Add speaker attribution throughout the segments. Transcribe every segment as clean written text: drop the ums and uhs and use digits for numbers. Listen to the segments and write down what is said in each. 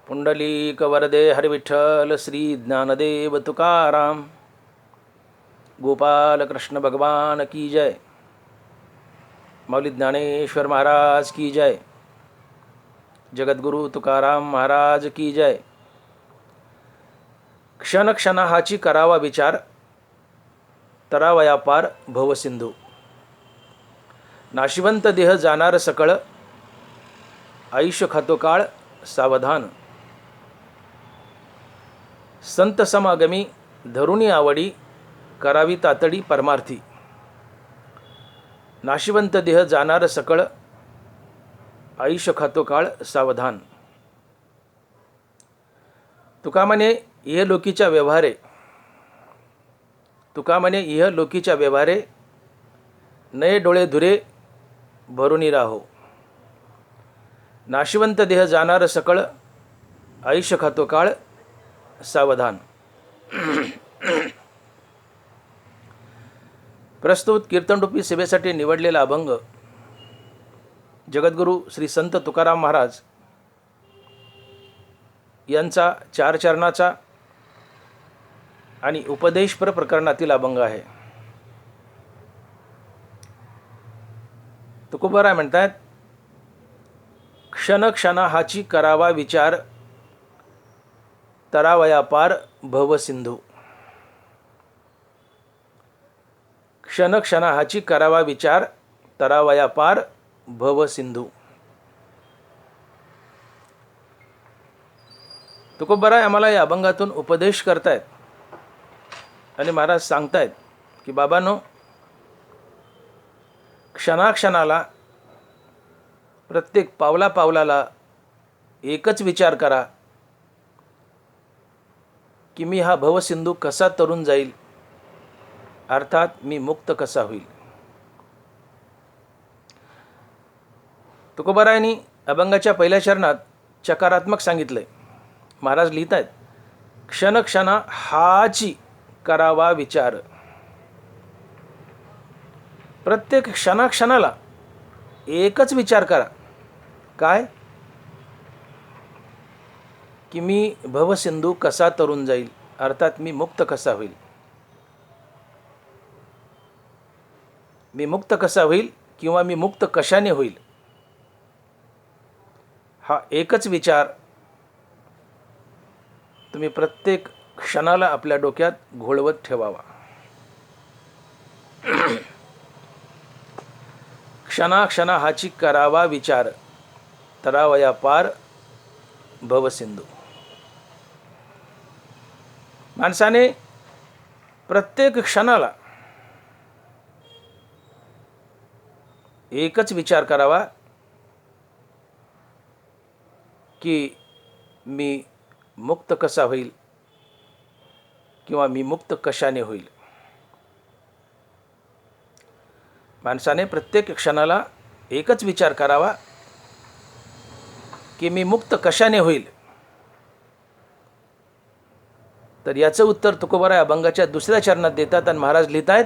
Speaker 1: पुंडलीक वरदे हरिविठ्ठल श्री ज्ञानदेव तुकाराम. गोपाल कृष्ण भगवान की जय. माऊली ज्ञानेश्वर महाराज की जय. जगद्गुरु तुकाराम महाराज की जय. क्षण क्षणाहाची करावा विचार, तरावया पार भवसिंधू. नाशिवंत देह जाणार सकळ, आयुष्य खातो काळ सावधान. संत समागमी धरुणी आवडी, करावी तातडी परमार्थी. नाशिवंत देह जाणार सकळ, आयुष्य खातो काळ सावधान. तुका म्हणे इह लोकीच्या व्यवहारे, तुका म्हणे इह लोकीच्या व्यवहारे, नये डोळे धुरे भरुनी राहो. नाशिवंत देह जाणार सकळ, आयुष्य खातो काळ सावधान. प्रस्तुत कीर्तनरूपी सेवेसाठी निवडलेला अभंग जगद्गुरू श्री संत तुकाराम महाराज यांचा 4 चरणाचा आणि उपदेशपर प्रकरणातील अभंग आहे. तुकोबाराय म्हणतात, क्षण क्षणाहाची करावा विचार, तरावया पार भवसिंधू. क्षण क्षणाहाची करावा विचार, तरावया पार भवसिंधू. तुकोबाराय आम्हाला या अभंगातून उपदेश करतायत आणि महाराज सांगतायत की बाबांनो, क्षणाक्षणाला, प्रत्येक पावला पावलाला एकच विचार करा की मी हा भवसिंधू कसा तरून जाईल, अर्थात मी मुक्त कसा होईल. तुकोबारायांनी अभंगाच्या पहिल्या चरणात चकारात्मक सांगितलंय. महाराज लिहित आहेत, क्षण क्षणा हाची करावा विचार. प्रत्येक क्षणाक्षणाला एकच विचार करा. काय? की मी भवसिंधू कसा तरून जाईल, अर्थात मी मुक्त कसा होईल. मी मुक्त कसा होईल किंवा मी मुक्त कशाने होईल, हा एकच विचार तुम्ही प्रत्येक क्षणाला आपल्या डोक्यात घोळवत ठेवावा. क्षणाक्षणा हाची करावा विचार, तरावया पार भवसिंधू. माणसाने प्रत्येक क्षणाला एकच विचार करावा की मी मुक्त कसा होईल किंवा मी मुक्त कशाने होईल. माणसाने प्रत्येक क्षणाला एकच विचार करावा की मी मुक्त कशाने होईल. तर याचं उत्तर तुकोबाराय अभंगाच्या 2ऱ्या चरणात देतात आणि महाराज लिहित आहेत,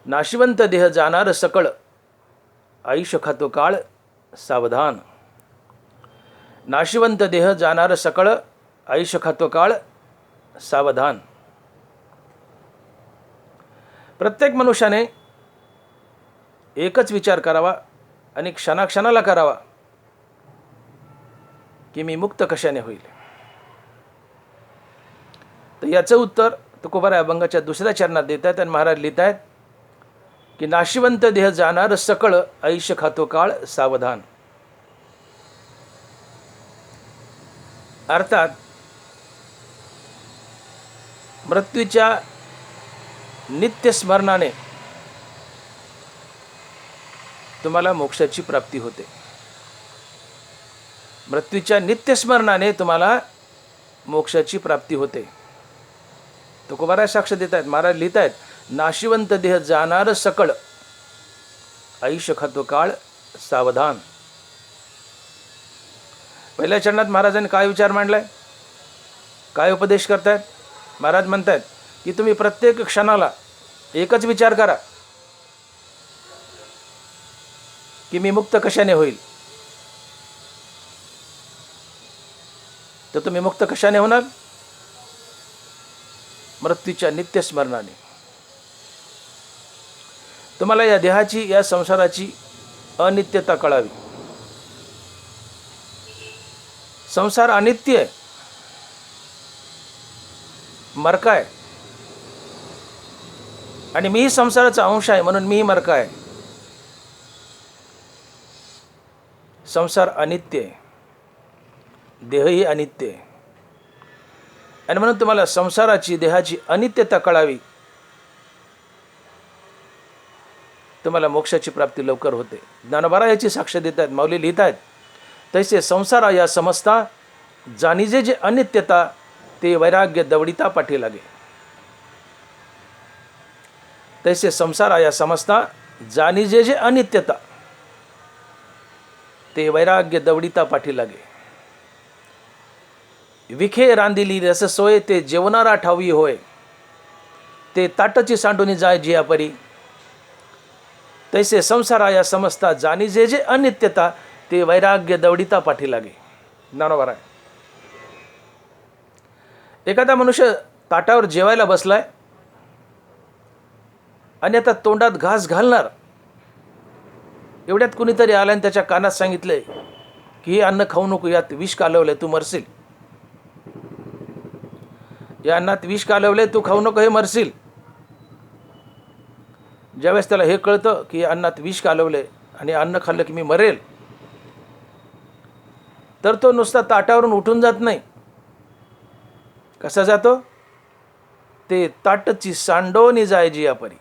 Speaker 1: नाशिवंत देह जाणार सकळ, आयुष्य खातो काळ सावधान. नाशिवंत देह जाणार सकळ, आयुष्य खातो काळ सावधान. प्रत्येक मनुष्याने एकच विचार करावा आणि क्षणाक्षणाला करावा की मी मुक्त कशाने होईल. तर याचं उत्तर तुकोबाराय अभंगाच्या 2ऱ्या चरणात देतात आणि महाराज लिहित आहेत की नाशिवंत देह जाणार सकळ, आयुष्य खातो काळ सावधान. अर्थात मृत्यूच्या नित्यस्मरणाने तुम्हाला मोक्षाची प्राप्ती होते. मृत्यूच्या नित्यस्मरणाने तुम्हाला मोक्षाची प्राप्ती होते. तुकोबाराय साक्ष देत आहेत. महाराज लिहित आहेत, नाशिवंत देह जाणार सकळ, आयुष्य खातो काळ सावधान. पहिल्या चरणात महाराजांनी काय विचार मांडलाय, काय उपदेश करतायत. महाराज म्हणतायत की तुम्ही प्रत्येक क्षणाला एकच विचार करा की मी मुक्त कशाने होईल. तर तुम्ही मुक्त कशाने होणार? मृत्यूच्या नित्य स्मरणाने. तुम्हाला या देहाची, या संसाराची अनित्यता कळावी. संसार अनित्य आहे, मरका आहे, आणि मीही संसाराचा अंश आहे म्हणून मीही मरका आहे. संसार अनित्य आहे, देहही अनित्य आहे, आणि म्हणून तुम्हाला संसाराची, देहाची अनित्यता कळावी. तुम्हाला मोक्षाची प्राप्ती लवकर होते. ज्ञानोबा याची साक्ष देत आहेत, माऊली लिहित आहेत, तैसे संसारा या समजता जाणीजे जे अनित्यता ते वैराग्य दवडिता पाठी लागे. तैसे संसारा या समजता जाणीजे जे अनित्यता ते वैराग्य दवडिता पाठी लागे. विखे रांदिली रस सोय ते जेवणारा ठावी होय. ते ताटची सांडूनी जाय जिया परी. तैसे संसारा या समजता जाणीजे जे अनित्यता ते वैराग्य दवडिता पाठी लागे. ज्ञानोबा आहे. एखादा मनुष्य ताटावर जेवायला बसलाय आणि आता तोंडात घास घालणार, एवढ्यात कुणीतरी आलं आणि त्याच्या कानात सांगितलंय की हे अन्न खाऊ नको, यात विष कालवलंय, तू मरशील. या अन्नात विष कालवलंय, तू खाऊ नको, हे मरशील. ज्यावेळेस त्याला हे कळतं की या अन्नात विष कालवलंय आणि अन्न खाल्लं की मी मरेल, तर तो नुसता ताटावरून उठून जात नाही. कसा जातो? ते ताटची सांडोनी जाय जिया परी.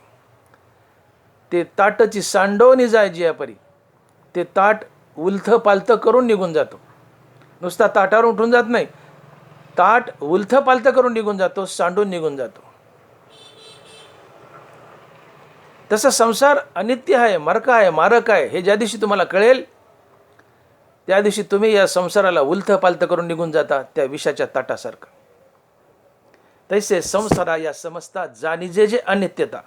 Speaker 1: ते ताटची सांडोनी जाय जिया परी. ते ताट उलथं पालथं करून निघून जातो. नुसता ताटावर उठून जात नाही, ताट उलथं पालथं करून निघून जातो, सांडून निघून जातो. तसं संसार अनित्य आहे, मरका आहे, मारक आहे, हे ज्या दिवशी तुम्हाला कळेल त्या दिवशी तुम्ही या संसाराला उलथं पालथं करून निघून जाता, त्या विषाच्या ताटासारखं. तैसे संसारा या समजता जाणीजे जे अनित्यता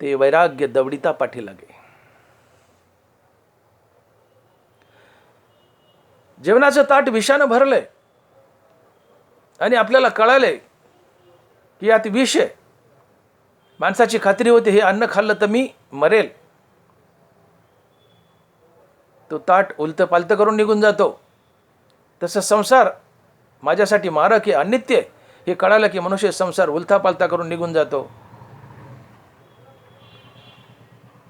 Speaker 1: ते वैराग्य दवडिता पाठी लागे. जेवणाचं ताट विषानं भरलंय आणि आपल्याला कळालंय की यात विष आहे. माणसाची खात्री होते हे अन्न खाल्लं तर मी मरेल. तो ताट उलतं पालतं करून निघून जातो. तसं संसार माझ्यासाठी मारक आहे, अनित्य आहे, हे कळालं की मनुष्य संसार उलथा पालथा करून निघून जातो.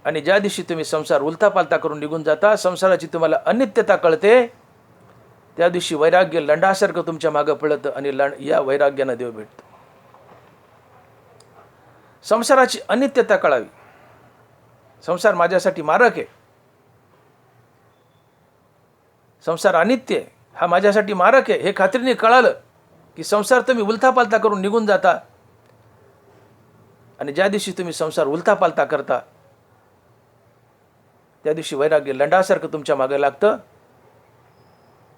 Speaker 1: आणि ज्या दिवशी तुम्ही संसार उलथा पालथा करून निघून जाता, संसाराची तुम्हाला अनित्यता कळते, त्या दिवशी वैराग्य लंडासारखं तुमच्या मागं पळतं आणि या वैराग्यानं देव भेटतो. संसाराची अनित्यता कळावी. संसार माझ्यासाठी मारक आहे, संसार अनित्य आहे, हा माझ्यासाठी मारक आहे, हे खात्रीने कळालं की संसार तुम्ही उलथा पालथा करून निघून जाता. आणि ज्या दिवशी तुम्ही संसार उलथा पालथा करता त्या दिवशी वैराग्य लंडासारखं तुमच्या मागे लागतं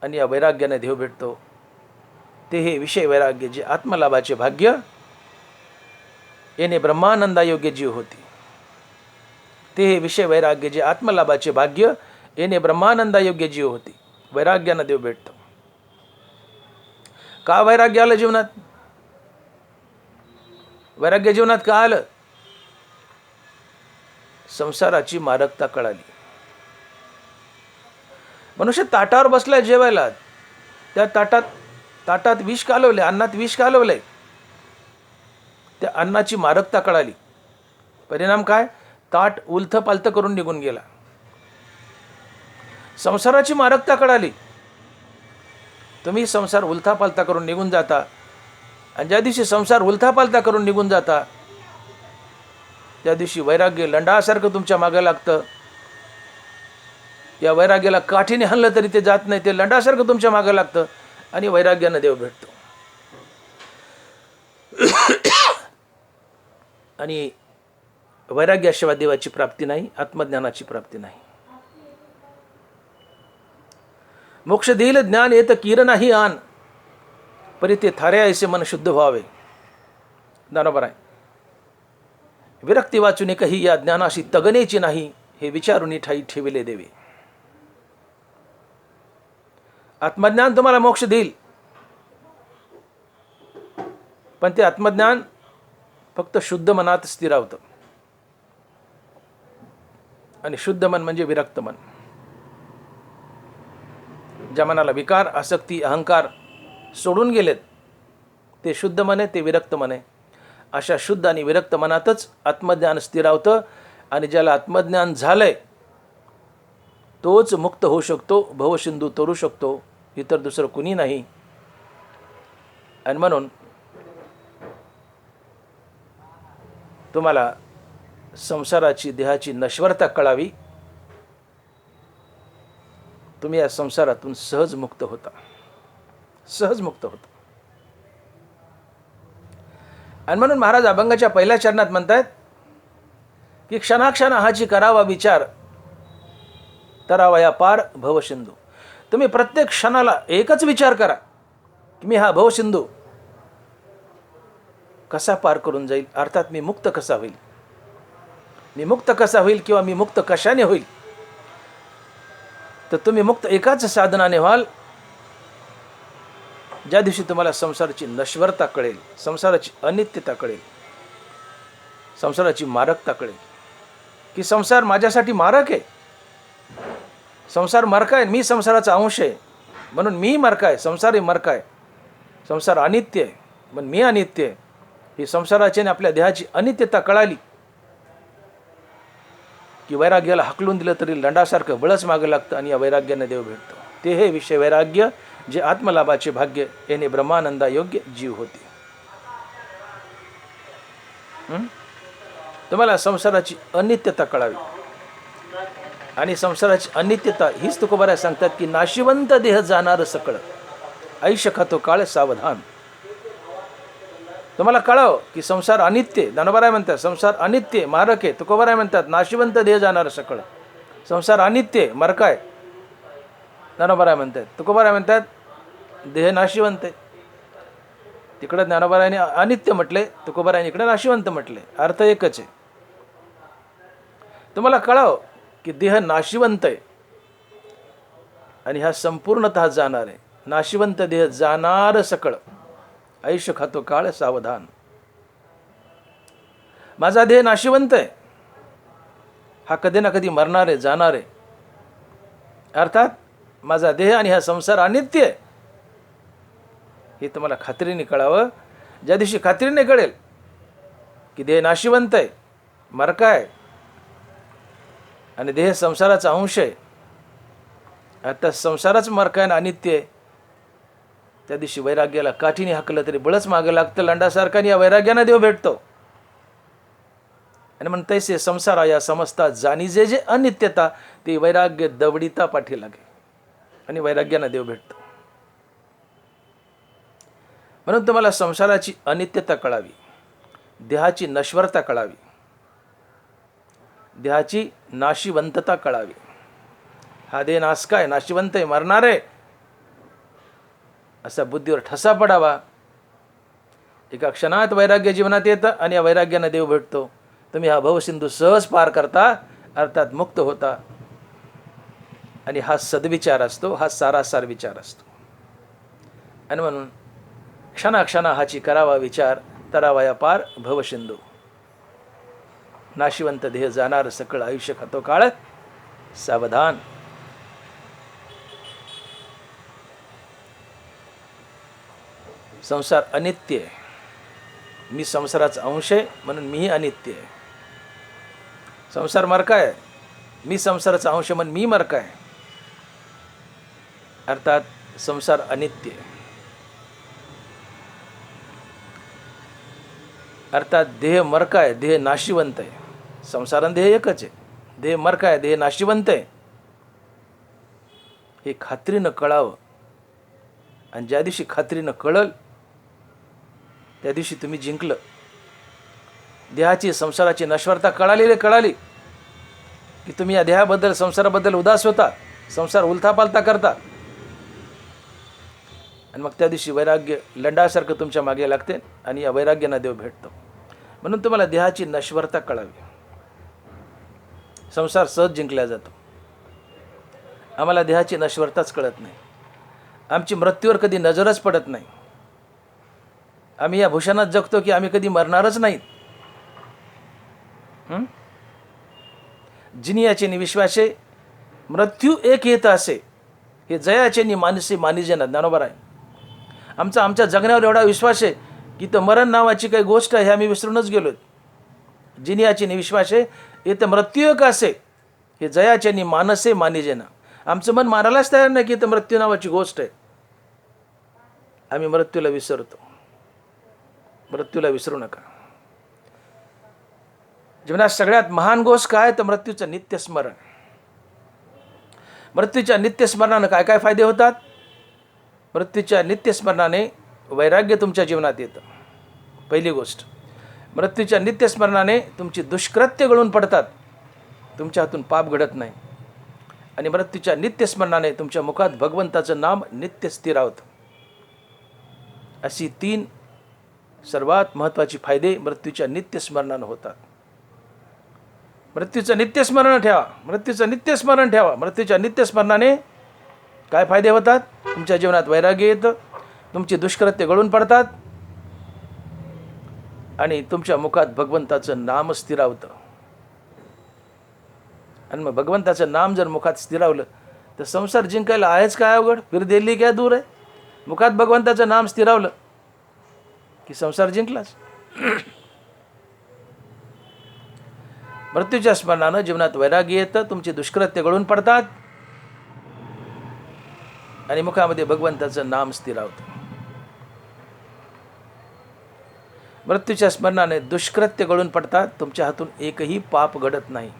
Speaker 1: आणि या वैराग्याने देव भेटतो. ते हे विषय वैराग्य जे आत्मलाभाचे भाग्य येणे ब्रह्मानंदायोग्य जीव होती. ते हे विषय वैराग्य जे आत्मलाभाचे भाग्य येणे ब्रह्मानंदायोग्य जीव होती. वैराग्यानं देव भेटतो. का वैराग्य आलं जीवनात? वैराग्य जीवनात का आलं? संसाराची मारकता कळाली. मनुष्य ताटावर बसलाय जेवायला, त्या ताटात विष कालवले, अन्नात विष कालवलंय, त्या अन्नाची मारकता कळाली. परिणाम काय? ताट उलथं पालथं करून निघून गेला. संसाराची मारकता कळाली. तुम्ही संसार उलथा पालथा करून निघून जाता आणि ज्या दिवशी संसार उलथा पालथा करून निघून जाता त्या दिवशी वैराग्य लंडासारखं तुमच्या मागे लागतं. या वैराग्याला काठीने हल्लं तरी ते जात नाही, ते लंडासारखं तुमच्या मागे लागतं आणि वैराग्यानं देव भेटतो. आणि वैराग्याशिवाय देवाची प्राप्ती नाही, आत्मज्ञानाची प्राप्ती नाही. मोक्ष देईल ज्ञान येत किर नाही आन, परी ते थारे ऐसे मन शुद्ध व्हावे. ज्ञानोबा आहे. विरक्ती वाचून काही या ज्ञानाशी तगनेची नाही, हे विचारून ठाई ठेविले देवे. आत्मज्ञान तुम्हाला मोक्ष देईल, पण ते आत्मज्ञान फक्त शुद्ध मनात स्थिरावतं. आणि शुद्ध मन म्हणजे विरक्त मन. ज्या मनाला विकार, आसक्ती, अहंकार सोडून गेलेत ते शुद्ध मन आहे, ते विरक्त मन आहे. अशा शुद्ध आणि विरक्त मनातच आत्मज्ञान स्थिरावतं. आणि ज्याला आत्मज्ञान झालंय तोच मुक्त होऊ शकतो, भवसिंधू तरू शकतो, इतर दुसरं कुणी नाही. आणि म्हणून तुम्हाला संसाराची, देहाची नश्वरता कळावी. तुम्ही या संसारातून सहज मुक्त होता, सहज मुक्त होता. आणि म्हणून महाराज अभंगाच्या पहिल्या चरणात म्हणतात की क्षणाक्षण हाची करावा विचार, तरावया पार भवसिंधू. तुम्ही प्रत्येक क्षणाला एकच विचार करा की मी हा भवसिंधू कसा पार करून जाईल, अर्थात मी मुक्त कसा होईल, मी मुक्त कसा होईल किंवा मी मुक्त कशाने होईल. तर तुम्ही मुक्त एकाच साधनाने व्हाल, ज्या दिवशी तुम्हाला संसाराची नश्वरता कळेल, संसाराची अनित्यता कळेल, संसाराची मारकता कळेल की संसार माझ्यासाठी मारक आहे, संसार मरका आहे, मी संसाराचा अंश आहे म्हणून मी मरका आहे, संसार हे मरका आहे, संसार अनित्य आहे म्हणून मी अनित्य आहे. ही संसाराची आणि आपल्या देहाची अनित्यता कळाली की वैराग्याला हकलून दिलं तरी लंडासारखं बळच मागं लागतं आणि या वैराग्याने देव भेटतो. ते हे विषय वैराग्य जे आत्मलाभाचे भाग्य याने ब्रह्मानंदा योग्य जीव होते. तुम्हाला संसाराची अनित्यता कळावी. आणि संसाराची अनित्यता हीच तुकोबाराय सांगतात की नाशिवंत देह जाणार सकळ, आयुष्य खातो काळ सावधान. तुम्हाला कळावं की संसार अनित्य, ज्ञानोबाराय म्हणतात संसार अनित्य मारक आहे. तुकोबाराय म्हणतात नाशिवंत देह जाणार सकळ, संसार अनित्य मरकाय. ज्ञानोबाराय म्हणतात, तुकोबाराय म्हणतात देह नाशिवंत आहे. तिकडं ज्ञानोबारायने अनित्य म्हटले, तुकोबारायने इकडे नाशिवंत म्हटले, अर्थ एकच आहे. तुम्हाला कळावं की देह नाशिवंत आहे आणि हा संपूर्णतः जाणार आहे. नाशिवंत देह जाणार सकळ, आयुष्य खातो काळ सावधान. माझा देह नाशिवंत आहे, हा कधी ना कधी मरणार आहे, जाणार आहे. अर्थात माझा देह आणि हा संसार अनित्य आहे हे तुम्हाला खात्रीने कळावं. ज्या दिवशी खात्रीने कळेल की देह नाशिवंत आहे, मरका आहे आणि देह संसाराचा अंश आहे, आता संसाराच मरका आहे, अनित्य आहे, त्या दिवशी वैराग्याला काठीने हाकलं तरी बळच मागं लागतं लंडासारखा आणि या वैराग्यानं देव भेटतो. आणि म्हणून तैसे संसारा या समजता जाणी जे जे अनित्यता ते वैराग्य दवडिता पाठी लागे आणि वैराग्यानं देव भेटतो. म्हणून तुम्हाला संसाराची अनित्यता कळावी, देहाची नश्वरता कळावी, देहाची नाशिवंतता कळावी. हा देह नासका आहे, नाशिवंत आहे, मरणार आहे असा बुद्धीवर ठसा पडावा. एका क्षणात वैराग्य जीवनात येतं आणि या वैराग्यानं देव भेटतो. तुम्ही हा भवसिंधू सहज पार करता, अर्थात मुक्त होता. आणि हा सद्विचार असतो, हा सारासार विचार असतो. आणि म्हणून क्षणाक्षणा हाची करावा विचार, तरावया पार भवसिंधू. नाशिवंत देह जाणार सकळ, आयुष्य खातो काळ सावधान. संसार अनित्य आहे, मी संसाराचा अंश आहे म्हणून मीही अनित्य आहे. संसार मरका आहे, मी संसाराचा अंश म्हणून मी मरका आहे. अर्थात संसार अनित्य आहे. अर्थात देह मरका आहे, देह नाशिवंत आहे. संसार देह एकच आहे, देह मरका आहे, देह नाशिवंत आहे हे खात्रीनं कळावं. आणि ज्या दिवशी खात्रीनं कळल त्या दिवशी तुम्ही जिंकलं. देहाची संसाराची नश्वरता कळाली की तुम्ही या देहाबद्दल, संसाराबद्दल उदास होता, संसार उलथापालथा करता. आणि मग त्या दिवशी वैराग्य लंडासारखं तुमच्या मागे लागते आणि या वैराग्यानं देव भेटतो. म्हणून तुम्हाला देहाची नश्वरता कळावी. संसार सहज जिंकला जातो, आम्हाला देहाची नश्वरताच कळत नाही. आमची मृत्यूवर कधी नजरच पडत नाही. आम्ही या भूषणात जगतो की आम्ही कधी मरणारच नाहीत. जिनियाचे नि विश्वासे मृत्यू एक येत असे, हे जयाचे नि मानसे मानिजे ना. ज्ञानोबा आहे. आमच्या जगण्यावर एवढा विश्वास आहे की तर मरण नावाची काही गोष्ट आहे हे आम्ही विसरूनच गेलो. जिनियाचे नि विश्वासे येत मृत्यू एक असे, हे जयाचे नि मानसे मानिजे ना. आमचं मन मारायलाच तयार नाही की तर मृत्यू नावाची गोष्ट आहे. आम्ही मृत्यूला विसरतो. मृत्यूला विसरू नका. जीवनात सगळ्यात महान गोष्ट काय तर मृत्यूचं नित्यस्मरण. मृत्यूच्या नित्यस्मरणानं काय काय फायदे होतात? मृत्यूच्या नित्यस्मरणाने वैराग्य तुमच्या जीवनात येतं. पहिली गोष्ट, मृत्यूच्या नित्यस्मरणाने तुमची दुष्कृत्य गळून पडतात, तुमच्या हातून पाप घडत नाही. आणि मृत्यूच्या नित्यस्मरणाने तुमच्या मुखात भगवंताचं नाम नित्य स्थिरावतं. अशी 3 सर्वात महत्त्वाची फायदे मृत्यूच्या नित्यस्मरणानं होतात. मृत्यूचं नित्यस्मरण ठेवा. मृत्यूचं नित्यस्मरण ठेवा. मृत्यूच्या नित्यस्मरणाने काय फायदे होतात? तुमच्या जीवनात वैराग्य येतं, तुमची दुष्कृत्य गळून पडतात आणि तुमच्या मुखात भगवंताचं नाम स्थिरावतं. आणि मग भगवंताचं नाम जर मुखात स्थिरावलं तर संसार जिंकायला आहेच काय अवघड? फिर दिल्ली काय दूर आहे. मुखात भगवंताचं नाम स्थिरावलं की संसार जिंकलाच. मृत्यूच्या स्मरणानं जीवनात वैराग्य येतं, तुमची दुष्कृत्य गळून पडतात आणि मुखामध्ये भगवंताचं नाम स्थिरावतं. मृत्यूच्या स्मरणाने दुष्कृत्य गळून पडतात, तुमच्या हातून एकही पाप घडत नाही.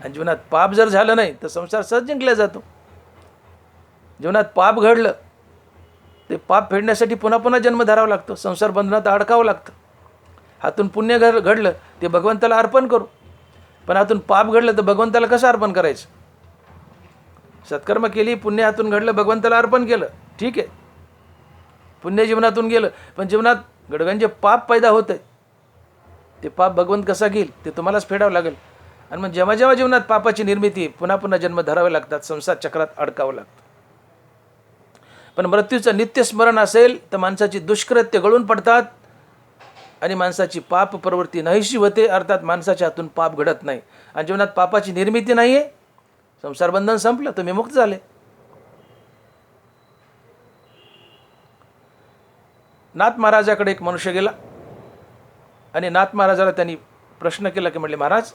Speaker 1: आणि जीवनात पाप जर झालं नाही तर संसार सहज जिंकला जातो. जीवनात पाप घडलं ते पाप फेडण्यासाठी पुन्हा पुन्हा जन्म धरावा लागतो, संसार बंधनात अडकावं लागतं. हातून पुण्य घडलं ते भगवंताला अर्पण करू, पण हातून पाप घडलं तर भगवंताला कसं अर्पण करायचं? सत्कर्म केली, पुण्य हातून घडलं, भगवंताला अर्पण केलं, ठीक आहे, पुण्य जीवनातून गेलं. पण जीवनात गडगंज पाप पैदा होत आहे, ते पाप भगवंत कसा घेईल? ते तुम्हालाच फेडावं लागेल. आणि मग जेव्हा जेव्हा जीवनात पापाची निर्मिती, पुन्हा पुन्हा जन्म धरावे लागतात, संसार चक्रात अडकावं लागतं. पण मृत्यूचं नित्यस्मरण असेल तर माणसाची दुष्कृत्य गळून पडतात आणि माणसाची पाप प्रवृत्ती नाहीशी होते, अर्थात माणसाच्या हातून पाप घडत नाही. आणि जीवनात पापाची निर्मिती नाही आहे, संसार बंधन संपलं, तुम्ही मुक्त झाले. नाथ महाराजाकडे एक मनुष्य गेला आणि नाथ महाराजाला त्यांनी प्रश्न केला की म्हणले, महाराज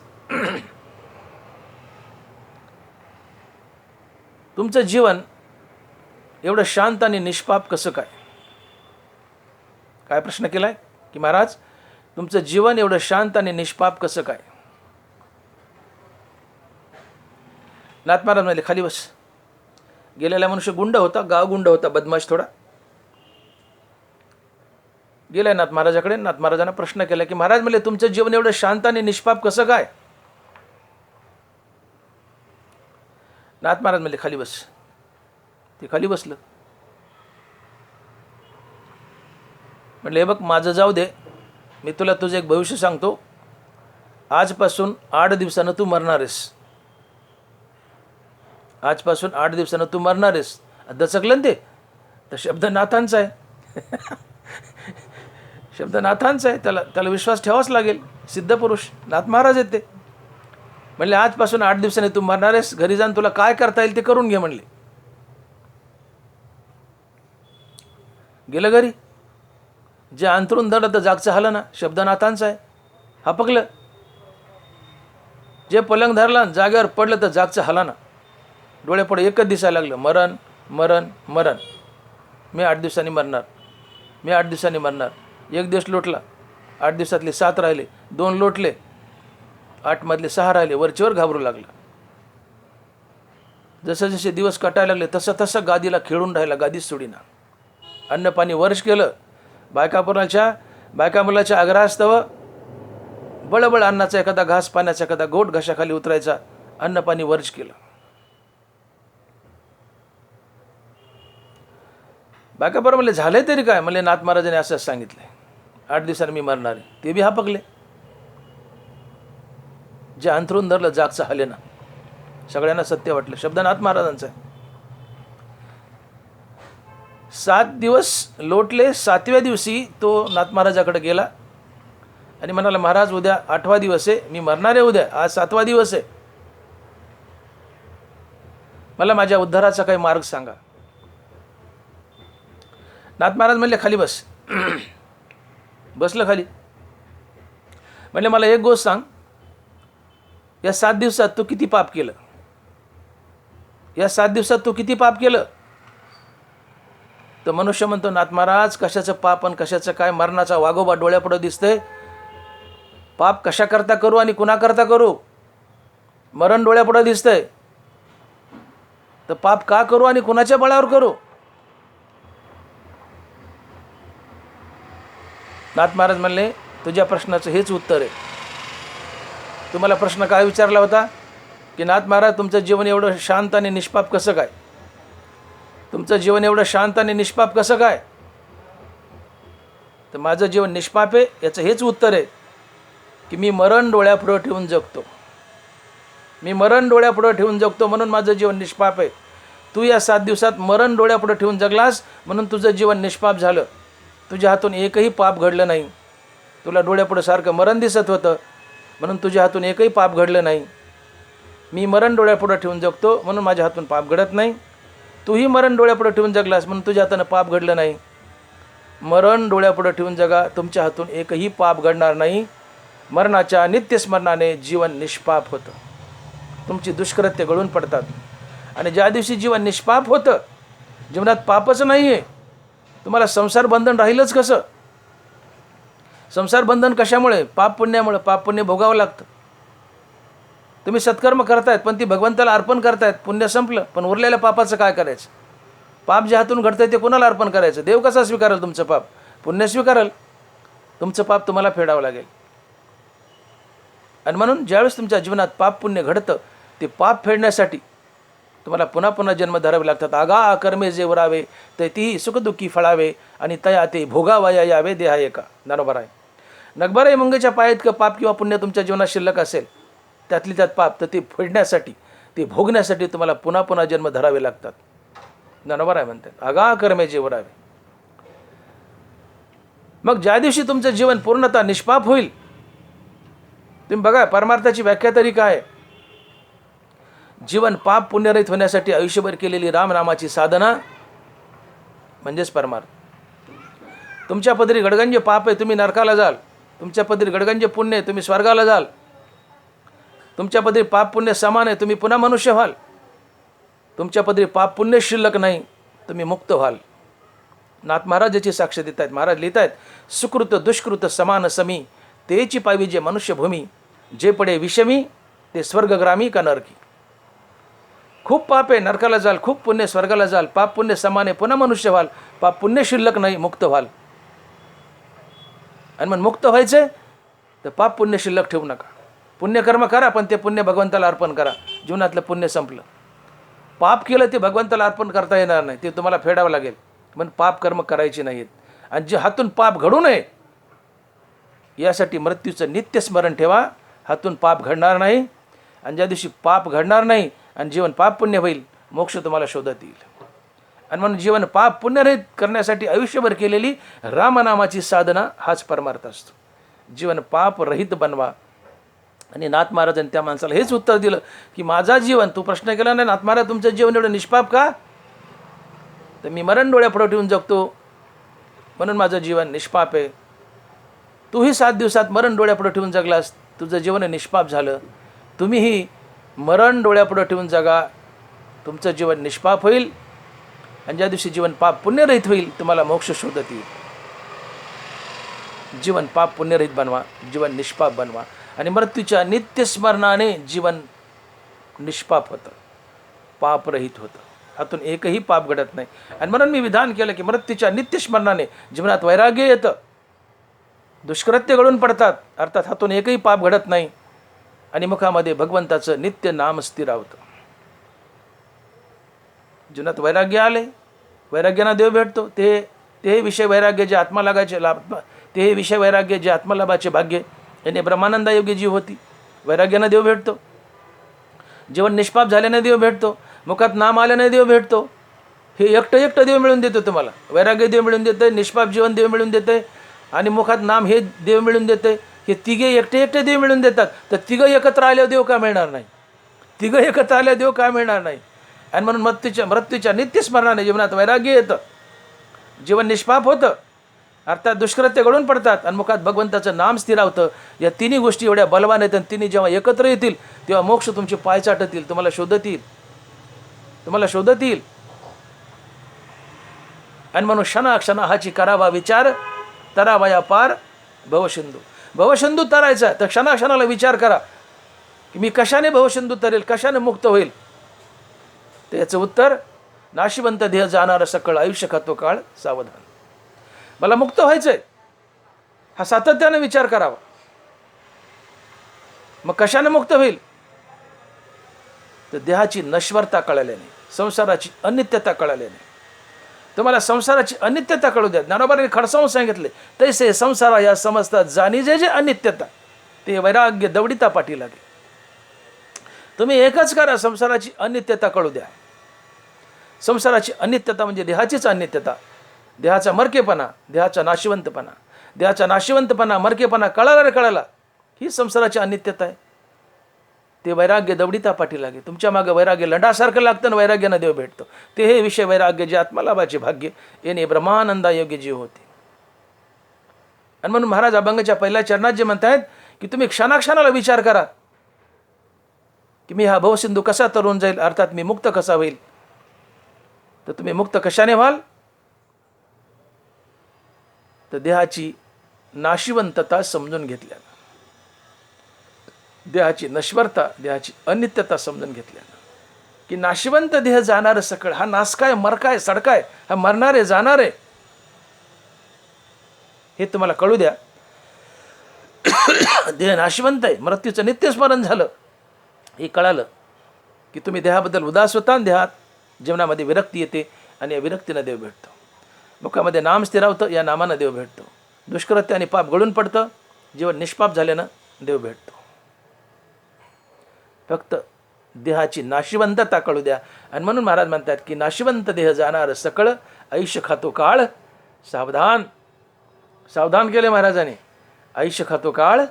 Speaker 1: तुमचं जीवन एवढं शांत आणि निष्पाप कसं काय? काय प्रश्न केलाय की महाराज तुमचं जीवन एवढं शांत आणि निष्पाप कसं काय? नाथ महाराज म्हणले, खाली बस. गेलेला मनुष्य गुंड होता, गाव गुंड होता, बदमाश थोडा. गेलाय नाथ महाराजाकडे. नाथ महाराजांना प्रश्न केला की महाराज म्हणले तुमचं जीवन एवढं शांत आणि निष्पाप कसं काय? नाथ महाराज म्हणले, खाली बस. ते खाली बसलं. म्हणले, हे बघ माझं जाऊ दे, मी तुला तुझं एक भविष्य सांगतो. आजपासून 8 दिवसानं तू मरणार आहेस. आजपासून 8 दिवसानं तू मरणार आहेस. दचकलं ना ते, तर शब्द नाथांचा आहे. शब्द नाथांचा आहे, त्याला विश्वास ठेवाच लागेल. सिद्ध पुरुष नाथ महाराज आहेत ते. म्हणले आजपासून 8 दिवसांनी तू मरणार आहेस, घरी जाऊन तुला काय करता येईल ते करून घे म्हणले. गेलं घरी. जे अंतरून धरलं तर जागचं हलं ना, शब्द नाथांचा आहे. हपकलं. जे पलंग धरला जागेवर पडलं तर जागचं हला ना. डोळे पुढे एकच दिसायला लागलं, मरण मरण मरण. मी 8 दिवसांनी मरणार, मी 8 दिवसांनी मरणार. 1 दिवस लोटला, 8 दिवसातले 7 राहिले, 2 लोटले, 8 मधले 6 राहिले. वरचीवर घाबरू लागला. जसे जसे दिवस कटायला लागले तसं तसं गादीला खेळून राहिला, गादीच सोडीना. अन्न पाणी वर्ष केलं. बायका मुलाच्या आग्रहास्तव बळबळ अन्नाचा एखादा घास, पाण्याचा एखादा घोट घशाखाली उतरायचा. अन्न पाणी वर्ष केलं. बायका बरं म्हणले, झाले तरी काय? म्हणले नाथ महाराजांनी असंच सांगितलंय, 8 दिवसांनी मी मरणार आहे. ते बी हापकले. जे अंथरून धरलं जागचं हले ना. सगळ्यांना सत्य वाटलं. शब्द नाथ महाराजांचा आहे. 7 दिवस लोटले. 7व्या दिवशी तो नाथ महाराजाकडे गेला आणि म्हणाला, महाराज उद्या 8वा दिवस आहे, मी मरणार आहे उद्या, आज 7वा दिवस आहे, मला माझ्या उद्धाराचा काही मार्ग सांगा. नाथ महाराज म्हणले, खाली बस. बसलं खाली. म्हणले, मला एक गोष्ट सांग, या 7 दिवसात तू किती पाप केलं? या 7 दिवसात तू किती पाप केलं? तर मनुष्य म्हणतो, नाथ महाराज कशाचं पाप आणि कशाचं काय, मरणाचा वाघोबा डोळ्यापुढं दिसतंय, पाप कशा करता करू आणि कुणा करता करू, मरण डोळ्यापुढं दिसतंय, तर पाप का करू आणि कुणाच्या बळावर करू? नाथ महाराज म्हणले, तुझ्या प्रश्नाचं हेच उत्तर आहे. तुम्हाला प्रश्न काय विचारला होता की नाथ महाराज तुमचं जीवन एवढं शांत आणि निष्पाप कसं काय? तुमचं जीवन एवढं शांत आणि निष्पाप कसं काय? तर माझं जीवन निष्पाप आहे याचं हेच उत्तर आहे की मी मरण डोळ्यापुढं ठेवून जगतो. मी मरण डोळ्यापुढं ठेवून जगतो म्हणून माझं जीवन निष्पाप आहे. तू या 7 दिवसात मरण डोळ्यापुढं ठेवून जगलास म्हणून तुझं जीवन निष्पाप झालं. तुझ्या हातून एकही पाप घडलं नाही. तुला डोळ्यापुढं सारखं मरण दिसत होतं म्हणून तुझ्या हातून एकही पाप घडलं नाही. मी मरण डोळ्यापुढं ठेवून जगतो म्हणून माझ्या हातून पाप घडत नाही. तूही मरण डोळ्यापुढं ठेवून जगलास म्हणून तुझ्या हातानं पाप घडलं नाही. मरण डोळ्यापुढं ठेवून जगा, तुमच्या हातून एकही पाप घडणार नाही. मरणाच्या नित्यस्मरणाने जीवन निष्पाप होतं. तुमची दुष्कृत्य गळून पडतात. आणि ज्या दिवशी जीवन निष्पाप होतं, जीवनात पापच नाही आहे, तुम्हाला संसार बंधन राहीलच कसं? संसार बंधन कशामुळे? पाप पुण्यामुळे. पाप पुण्य भोगावं लागतं. तुम्ही सत्कर्म करतायत पण ती भगवंताला अर्पण करतायत, पुण्य संपलं, पण उरलेल्या पापाचं काय करायचं? पाप जे हातून घडतंय ते कोणाला अर्पण करायचं? देव कसा स्वीकारेल तुमचं पाप? पुण्य स्वीकारेल. तुमचं पाप तुम्हाला फेडावं लागेल. आणि म्हणून ज्यावेळेस तुमच्या जीवनात पाप पुण्य घडतं, ते पाप फेडण्यासाठी तुम्हाला पुन्हा पुन्हा जन्म धरावे लागतात. आगा कर्मे जे वरावे ते ती सुखदुःखी फळावे आणि तया ते भोगावया यावे देहा एका. बरोबर आहे. नगबराई मुंगेच्या पायात का पाप किंवा पुण्य तुमच्या जीवनात शिल्लक असेल, त्यातली त्यात पाप, तर ते फेडण्यासाठी, ते भोगण्यासाठी तुम्हाला पुन्हा पुन्हा जन्म धरावे लागतात. बरोबर आहे म्हणतात. आगा कर्मे जे वरावे. मग ज्या दिवशी तुमचं जीवन पूर्णतः निष्पाप होईल, तुम्ही बघा परमार्थाची व्याख्या तरी काय? जीवन पाप पुण्यरहित होण्यासाठी आयुष्यभर केलेली रामनामाची साधना म्हणजेच परमार्थ. तुमच्या पदरी गडगंज पाप आहे, तुम्ही नरकाला जाल. तुमच्या पदरी गडगंज पुण्य आहे, तुम्ही स्वर्गाला जाल. तुमच्या पदरी पाप पुण्य समान आहे, तुम्ही पुन्हा मनुष्य व्हाल. तुमच्या पदरी पाप पुण्य शिल्लक नाही, तुम्ही मुक्त व्हाल. नाथ महाराज याची साक्ष देत आहेत. महाराज लिहित आहेत, सुकृत दुष्कृत समान समी, तेची पावी जे मनुष्यभूमी, जे पडे विषमी ते स्वर्गग्रामी का नरकी. खूप पाप आहे, नरकाला जाल. खूप पुण्य, स्वर्गाला जाल. पाप पुण्य समान आहे, पुन्हा मनुष्य व्हाल. पाप पुण्य शिल्लक नाही, मुक्त व्हाल. आणि मग मुक्त व्हायचं तर पाप पुण्य शिल्लक ठेवू नका. पुण्यकर्म करा, पण ते पुण्य भगवंताला अर्पण करा. जीवनातलं पुण्य संपलं. पाप केलं ते भगवंताला अर्पण करता येणार नाही, ते तुम्हाला फेडावं लागेल. पण पाप कर्म करायचे नाहीत. आणि जे हातून पाप घडू नये यासाठी मृत्यूचं नित्य स्मरण ठेवा. हातून पाप घडणार नाही. आणि ज्या दिवशी पाप घडणार नाही आणि जीवन पाप पुण्य होईल, मोक्ष तुम्हाला शोधत येईल. आणि म्हणून जीवन पाप पुण्यरहित करण्यासाठी आयुष्यभर केलेली रामनामाची साधना हाच परमार्थ असतो. जीवन पाप रहित बनवा. आणि नाथ महाराजांनी त्या माणसाला हेच उत्तर दिलं की माझा जीवन, तू प्रश्न केला नाही नाथ महाराज तुमचं जीवन एवढं निष्पाप का? तर मी मरण डोळ्यापुढं ठेवून जगतो म्हणून माझं जीवन निष्पाप आहे. तूही 7 दिवसात मरण डोळ्यापुढं ठेवून जगलास, तुझं जीवन निष्पाप झालं. तुम्हीही मरण डोळ्यापुढं ठेवून जगा, तुमचं जीवन निष्पाप होईल. आणि ज्या दिवशी जीवन पाप पुण्यरहित होईल, तुम्हाला मोक्ष शोधत येईल. जीवन पाप पुण्यरहित बनवा, जीवन निष्पाप बनवा. आणि मृत्यूच्या नित्यस्मरणाने जीवन निष्पाप होतं, पापरहित होतं. हातून एकही पाप घडत नाही. आणि म्हणून मी विधान केलं की मृत्यूच्या नित्यस्मरणाने जीवनात वैराग्य येतं, दुष्कृत्य घडून पडतात, अर्थात हातून एकही पाप घडत नाही. आणि मुखामध्ये भगवंताचं नित्य नाम स्थिरावतं. जीवनात वैराग्य आले, वैराग्यानं देव भेटतो. ते विषय वैराग्य जे आत्मा लागायचे लाभ, ते विषय वैराग्य जे आत्मलाभाचे भाग्य, याने ब्रह्मानंदा योग्य जीव होती. वैराग्यानं देव भेटतो. जीवन निष्पाप झाल्याने देव भेटतो. मुखात नाम आल्याने देव भेटतो. हे एकटं एकटं देव मिळून देतो तुम्हाला. वैराग्य देव मिळून देतं, निष्पाप जीवन देव मिळून देतं आणि मुखात नाम हे देव मिळून देतं. हे तिघे एकटे एकटे देव मिळून देतात. तर तिघं एकत्र आल्यावर देव का मिळणार नाही? तिघं एकत्र आल्यावर देव का मिळणार नाही? आणि म्हणून मृत्यूच्या नित्यस्मरणाने जीवनात वैराग्य येतं, जीवन निष्पाप होतं, अर्थात दुष्कृत्य घडून पडतात आणि मुखात भगवंताचं नाम स्थिरावतं. या तिन्ही गोष्टी एवढ्या बलवान आहेत आणि तिन्ही जेव्हा एकत्र येतील तेव्हा मोक्ष तुमचे पाय चाटतील, तुम्हाला शोधत येईल. आणि म्हणून क्षणा हाची करावा विचार, तरावया पार भवसिंधू तरायचा. तर क्षणाला विचार करा की मी कशाने भवसिंधू तरेल, कशाने मुक्त होईल. तर याचं उत्तर, नाशिवंत देह जाणारं सकळ आयुष्य खातो काळ सावधान. मला मुक्त व्हायचंय, हा सातत्याने विचार करावा. मग कशाने मुक्त होईल? तर देहाची नश्वरता कळल्याने, संसाराची अनित्यता कळल्याने. तुम्हाला संसाराची अनित्यता कळू द्या. ज्ञानोबांनी खडसावून सांगितले, तैसे संसारा या समजतात जाणी जे अनित्यता, ते वैराग्य दवडिता पाठी लागे. तुम्ही एकच करा, संसाराची अनित्यता कळू द्या. संसाराची अनित्यता म्हणजे देहाचीच अनित्यता, देहाचा मरकेपणा, देहाचा नाशिवंतपणा, मरकेपणा कळाला ही संसाराची अनित्यता आहे. ते वैराग्य दवडिता पाठी लागे. तुमच्या मागे वैराग्य लंडासारखं लागतं आणि वैराग्यानं देव भेटतो. ते हे विषय वैराग्य जे आत्मलाभाचे भाग्य येणे ब्रह्मानंदा योग्य जीव होते. आणि म्हणून महाराज अभंगाच्या पहिल्या चरणात जे म्हणतायत की तुम्ही क्षणाक्षणाला विचार करा की मी हा भवसिंधू कसा तरुण जाईल, अर्थात मी मुक्त कसा होईल. तर तुम्ही मुक्त कशाने व्हाल? तर देहाची नाशिवंतता समजून घेतल्यानं, देहाची नश्वरता, देहाची अनित्यता समजून घेतल्यानं, की नाशिवंत देह जाणार सकळ, हा नासकाय, मरकाय, सडकाय, हा मरणारे जाणारे, हे तुम्हाला कळू द्या. देह नाशिवंत आहे, मृत्यूचं नित्यस्मरण झालं, हे कळालं की तुम्ही देहाबद्दल उदास होता. देहात जीवनामध्ये विरक्ती येते आणि या विरक्तीनं देव भेटतो. मुखामध्ये नाम स्थिरावतं, या नामानं देव भेटतो. दुष्कृत्य आणि पाप गळून पडतं, जीवन निष्पाप झाल्यानं देव भेटतो. फक्त देहाची नाशिवंतता कळू द्या. आणि म्हणून महाराज म्हणतात की नाशिवंत देह जाणार सकळ आयुष्य खातो काळ सावधान. सावधान केले महाराजांनी, आयुष्य खातो काळ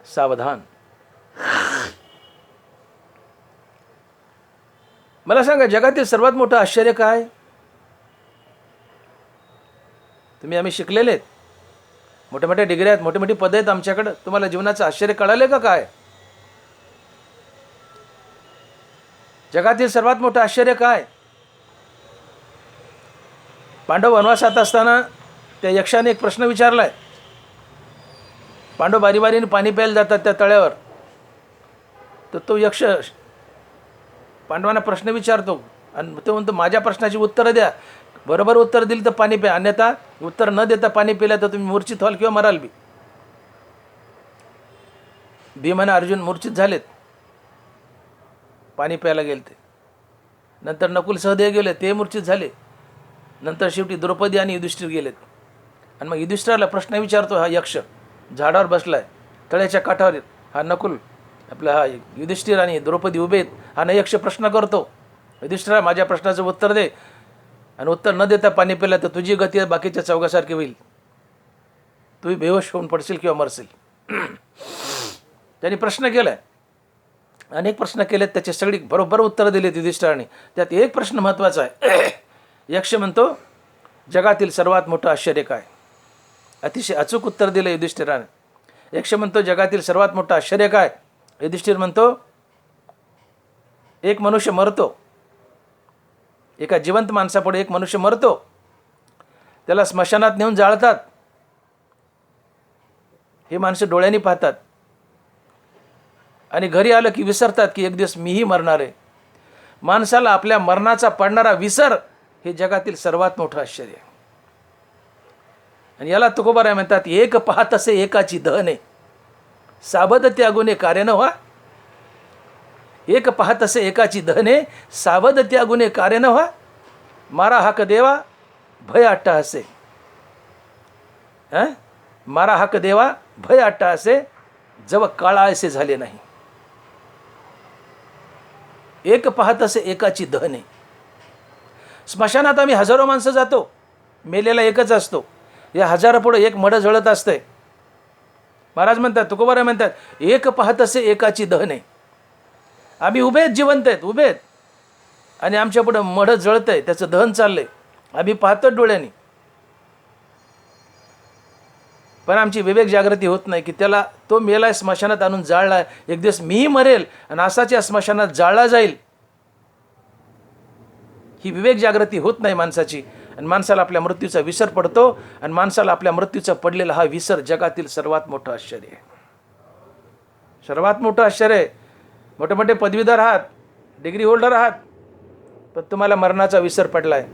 Speaker 1: सावधान. मला सांगा, जगातील सर्वात मोठं आश्चर्य काय? आम्ही शिकलेले आहेत, मोठ्या मोठ्या डिग्र्या आहेत, मोठी मोठी पदं आहेत आमच्याकडं. तुम्हाला जीवनाचं आश्चर्य कळाले का काय? जगातील सर्वात मोठं आश्चर्य काय? पांडव वनवासात असताना त्या यक्षाने एक प्रश्न विचारलाय. पांडव बारी बारीने पाणी प्यायला जातात त्या तळ्यावर. तर तो यक्ष पांडवांना प्रश्न विचारतो आणि तो म्हणतो माझ्या प्रश्नाची उत्तरं द्या. बरोबर उत्तर दिली तर पाणी प्या, अन्यथा उत्तर न देता पाणी पिलं तर तुम्ही मूर्छित व्हाल किंवा मराल बी. भीम आणि अर्जुन मूर्छित झालेत, पाणी प्यायला गेले ते. नंतर नकुल सहदेव गेले, ते मूर्छित झाले. नंतर शेवटी द्रौपदी आणि युधिष्ठिर गेलेत. आणि मग युधिष्ठिराला प्रश्न विचारतो हा यक्ष, झाडावर बसलाय तळ्याच्या काठावर. हा नकुल, आपला हा युधिष्ठिर आणि द्रौपदी उभे आहेत. हा यक्ष प्रश्न करतो, युधिष्ठिरा माझ्या प्रश्नाचं उत्तर दे, आणि उत्तर न देता पाणी पिलं तर तुझी गती बाकीच्या चौघासारखी होईल, तू बेहोश होऊन पडशील किंवा मरशील. त्यांनी प्रश्न केलाय, अनेक प्रश्न केलेत, त्याचे सगळी बरोबर उत्तर दिलेत युधिष्ठिराने. त्यात एक प्रश्न महत्त्वाचा आहे. यक्ष म्हणतो जगातील सर्वात मोठं आश्चर्य काय? अतिशय अचूक उत्तर दिलं युधिष्ठिराने. यक्ष म्हणतो जगातील सर्वात मोठं आश्चर्य काय? युधिष्ठिर म्हणतो एक मनुष्य मरतो, एका जिवंत माणसापुढे एक मनुष्य मरतो, त्याला स्मशानात नेऊन जाळतात. हे माणसं डोळ्यांनी पाहतात आणि घरी आलं की विसरतात की एक दिवस मीही मरणार आहे. माणसाला आपल्या मरणाचा पडणारा विसर हे जगातील सर्वात मोठं आश्चर्य आहे. आणि याला तुकोबाराय म्हणतात एक पाहत असे एकाची दहने, साबद त्यागुने कार्य न व्हा. एक पाहत असे एकाची दहने, सावध त्यागुने कार्य न व्हा. मारा हाक देवा भय अट्टहासे. मारा हाक देवा भय अट्टहासे, जव काळा असे झाले नाही. एक पाहत असे एकाची दहने, स्मशानात आम्ही हजारो माणसं जातो, मेलेला एकच असतो. या हजारापुढं एक मढं जळत असतंय. महाराज म्हणतात, तुकोबाराय म्हणतात, एक पाहत असे एकाची दहने. आम्ही उभे आहेत, जिवंत आहेत, उभे आहेत, आणि आमच्या पुढं मढं जळतंय, त्याचं दहन चाललंय, आम्ही पाहतो डोळ्यांनी. पण आमची विवेक जागृती होत नाही की त्याला तो मेलाय, स्मशानात आणून जाळलाय, एक दिवस मीही मरेल आणि असाच्या स्मशानात जाळला जाईल. ही विवेक जागृती होत नाही माणसाची, आणि माणसाला आपल्या मृत्यूचा विसर पडतो. आणि माणसाला आपल्या मृत्यूचा पडलेला हा विसर जगातील सर्वात मोठं आश्चर्य आहे. सर्वात मोठं आश्चर्य आहे. मोठे मोठे पदवीधर आहात, डिग्री होल्डर आहात, पण तुम्हाला मरणाचा विसर पडलाय.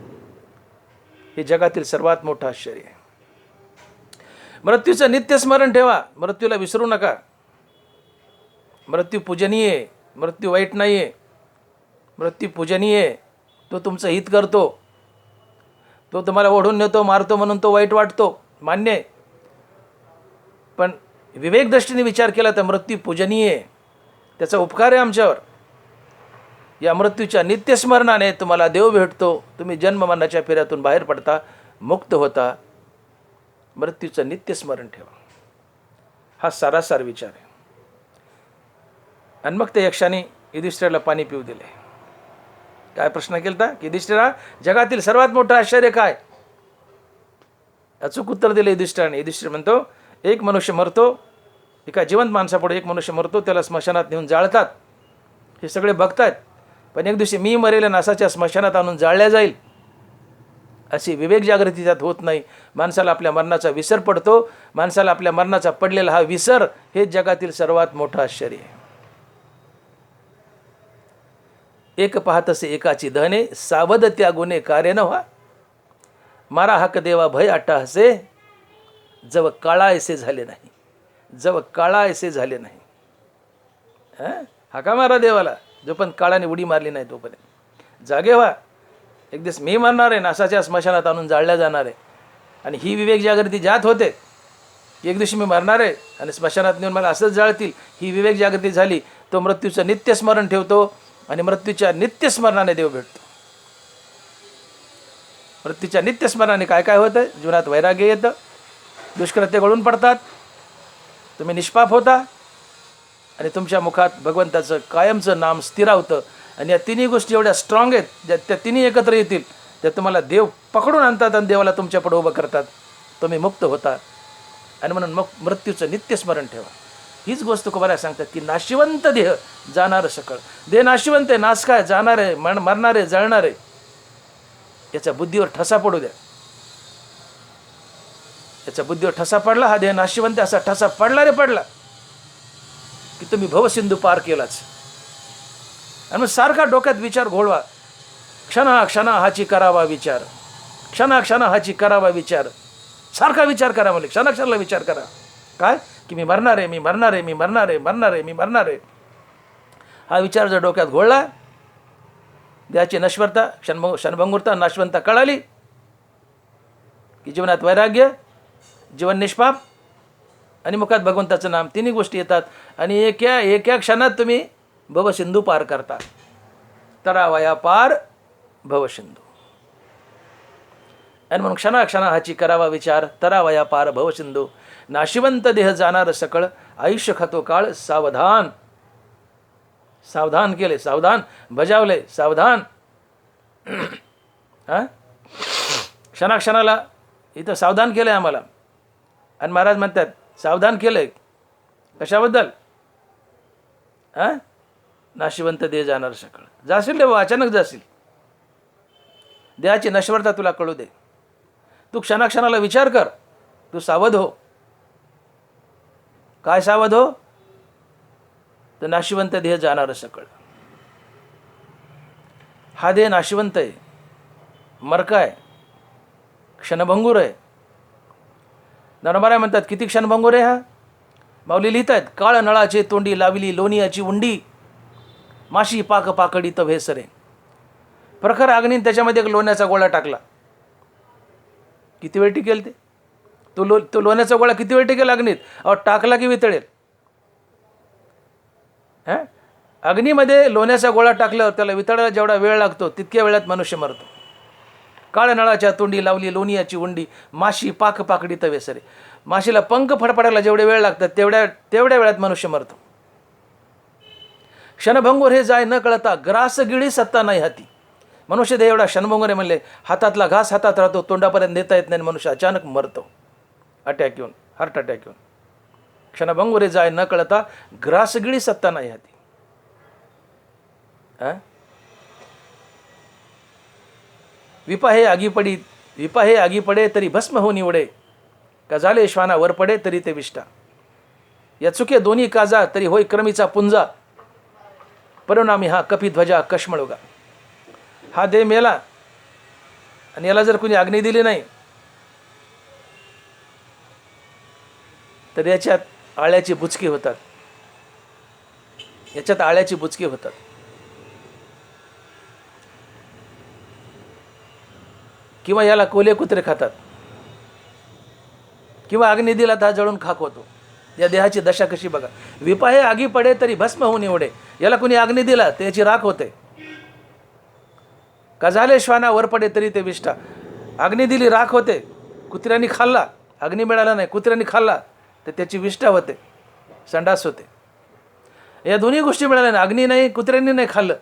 Speaker 1: हे जगातील सर्वात मोठं आश्चर्य आहे. मृत्यूचं नित्य स्मरण ठेवा, मृत्यूला विसरू नका. मृत्यू पूजनीय आहे, मृत्यू वाईट नाही आहे. मृत्यू पूजनीय आहे. तो तुमचं हित करतो, तो तुम्हाला ओढून नेतो, मारतो म्हणून तो वाईट वाटतो, मान्य आहे. पण विवेक दृष्टीने विचार केला तर मृत्यू पूजनीय आहे, त्याचा उपकार आहे आमच्यावर. या मृत्यूच्या नित्यस्मरणाने तुम्हाला देव भेटतो, तुम्ही जन्ममरणाच्या फेऱ्यातून बाहेर पडता, मुक्त होता. मृत्यूचं नित्यस्मरण ठेवा, हा सारासार विचार आहे. आणि मग त्या यक्षाने युधिष्ठिराला पाणी पिऊ दिले. काय प्रश्न केला की युधिष्ठिरा, जगातील सर्वात मोठं आश्चर्य काय? अचूक उत्तर दिले युधिष्ठिराने. युधिष्ठिर म्हणतो, एक मनुष्य मरतो, एका जिवंत माणसापुढे एक मनुष्य मरतो, त्याला स्मशानात नेऊन जाळतात, हे सगळे बघतात, पण एक दिवशी मी मरेल नासाच्या स्मशानात आणून जाळल्या जाईल. अशी विवेक जागृती त्यात होत नाही. माणसाला आपल्या मरणाचा विसर पडतो. माणसाला आपल्या मरणाचा पडलेला हा विसर हे जगातील सर्वात मोठं आश्चर्य आहे. एक पाहत असे एकाची दहने, सावध त्या गुन्हे कार्य न व्हा. मारा हाक देवा भय अट्टाहसे, जव काळा ऐसे झाले नाही. जव काळा ऐसे झाले नाही. हाका मारा देवाला, जो पण काळाने उडी मारली नाही तोपर्यंत. जागे व्हा, एक दिवस मी मरणार आहे, नासाच्या स्मशानात आणून जाळल्या जाणार आहे. आणि ही विवेक जागृती ज्यात होते, एक दिवशी मी मरणार आहे आणि स्मशानात नेऊन मला असंच जाळतील, ही विवेक जागृती झाली, तो मृत्यूचं नित्यस्मरण ठेवतो. आणि मृत्यूच्या नित्यस्मरणाने देव भेटतो. मृत्यूच्या नित्यस्मरणाने काय काय होतं? जीवनात वैराग्य येतं, दुष्कृत्य गळून पडतात, तुम्ही निष्पाप होता, आणि तुमच्या मुखात भगवंताचं कायमचं नाम स्थिरावतं. आणि या तिन्ही गोष्टी एवढ्या स्ट्रॉंग आहेत, ज्या त्या तिन्ही एकत्र येतील, त्या तुम्हाला देव पकडून आणतात आणि देवाला तुमच्या पुढे उभं करतात, तुम्ही मुक्त होता. आणि म्हणून मग मृत्यूचं नित्यस्मरण ठेवा. हीच गोष्ट तुकोबाराय सांगतात की नाशिवंत देह जाणारं सकळ. देह नाशिवंत आहे, नाश काय, जाणार आहे, मरणार आहे, जळणार आहे, याच्या बुद्धीवर ठसा पडू द्या. याच्या बुद्धीवर ठसा पडला, हा देह नाशिवंत, असा ठसा पडला रे पडला की तुम्ही भवसिंधू पार केलाच. आणि मग सारखा डोक्यात विचार घोळवा, क्षणा हाची करावा विचार, क्षणा हाची करावा विचार. सारखा विचार करा, म्हणजे क्षणाला विचार करा. काय की मी मरणार आहे, मी मरणार आहे, मी मरणार आहे, मरणार आहे, मी मरणार आहे. हा विचार जर डोक्यात घोळला, देहाची नश्वरता, क्षणभंगुरता, नाशवंता कळाली की जीवनात वैराग्य, जीवन निष्पाप, आणि मुखात भगवंताचं नाम, तिन्ही गोष्टी येतात. आणि एका क्षणात तुम्ही भवसिंधू पार करता. तरावया पार भवसिंधू. आणि म्हणून क्षणा हाची करावा विचार, तरावया पार भवसिंधू. नाशिवंत देह जाणार सकळ, आयुष्य खातो काळ सावधान. सावधान केले, सावधान बजावले, सावधान. क्षणाला इथं सावधान केलंय आम्हाला. आणि महाराज म्हणतात सावधान केलंय कशाबद्दल? नाशिवंत देह जाणार सकळ. जाशील रे बाबा, अचानक जाशील. देहाची नश्वरता तुला कळू दे. तू क्षणाला विचार कर, तू सावध हो. काय सावध हो? तर नाशिवंत देह जाणार सकळ. हा देह नाशिवंत आहे, मरका आहे, क्षणभंगूर आहे. नरमाराय म्हणतात किती क्षणभंगूर आहे हा. माऊली लिहित आहेत, काळ नळाचे तोंडी लावली लोणियाची उंडी, माशी पाक पाकडी तर भेसरे. प्रखर अग्नीने त्याच्यामध्ये एक लोण्याचा गोळा टाकला, किती वेळ टिकेल ते? तो लोण्याचा गोळा किती वेळ टिकेल अग्नीत? अहो टाकला की वितळेल. अग्नीमध्ये लोण्याचा गोळा टाकल्यावर त्याला वितळायला जेवढा वेळ लागतो तितक्या वेळात मनुष्य मरतो. काळ्या नळाच्या तोंडी लावली लोणियाची उंडी, माशी पाक पाकडी तवेसरे. माशीला पंख फडफडायला जेवढे वेळ लागतात तेवढ्या वेळात मनुष्य मरतो. क्षणभंगूर हे जाय न कळता, ग्रास गिळी सत्ता नाही हाती. मनुष्य देह एवढा क्षणभंगूर आहे म्हणले, हातातला घास हातात राहतो, तोंडापर्यंत नेता येत नाही, मनुष्य अचानक मरतो अटॅक येऊन, हार्ट अटॅक येऊन. क्षणभंगूर हे जाय न कळता, ग्रास गिळी सत्ता नाही हाती. विपा हे आगी पडे तरी भस्म होऊन निवडे, का झाले श्वाना वर पडे तरी ते विष्टा. या चुके दोन्ही काजा तरी होय क्रमीचा पुंजा, परिणामी हा कपिध्वजा कश्मळोगा. हा देह मेला आणि याला जर कोणी अग्नी दिली नाही तर याच्यात आळ्याची बुचकी होतात, किंवा याला कोले कुत्रे खातात, किंवा अग्नी दिला तर जळून खाक होतो. या देहाची दशा कशी बघा. विपा हे आगी पडे तरी भस्म होऊन निवडे, याला कोणी अग्नी दिला तर याची राख होते. का झाले श्वाना वर पडे तरी ते विष्ठा. अग्नी दिली राख होते, कुत्र्यांनी खाल्ला, अग्नी मिळाला नाही, कुत्र्यांनी खाल्ला तर त्याची विष्ठा होते, संडास होते. या दोन्ही गोष्टी मिळाल्या नाही, अग्नी नाही, कुत्र्यांनी नाही खाल्लं.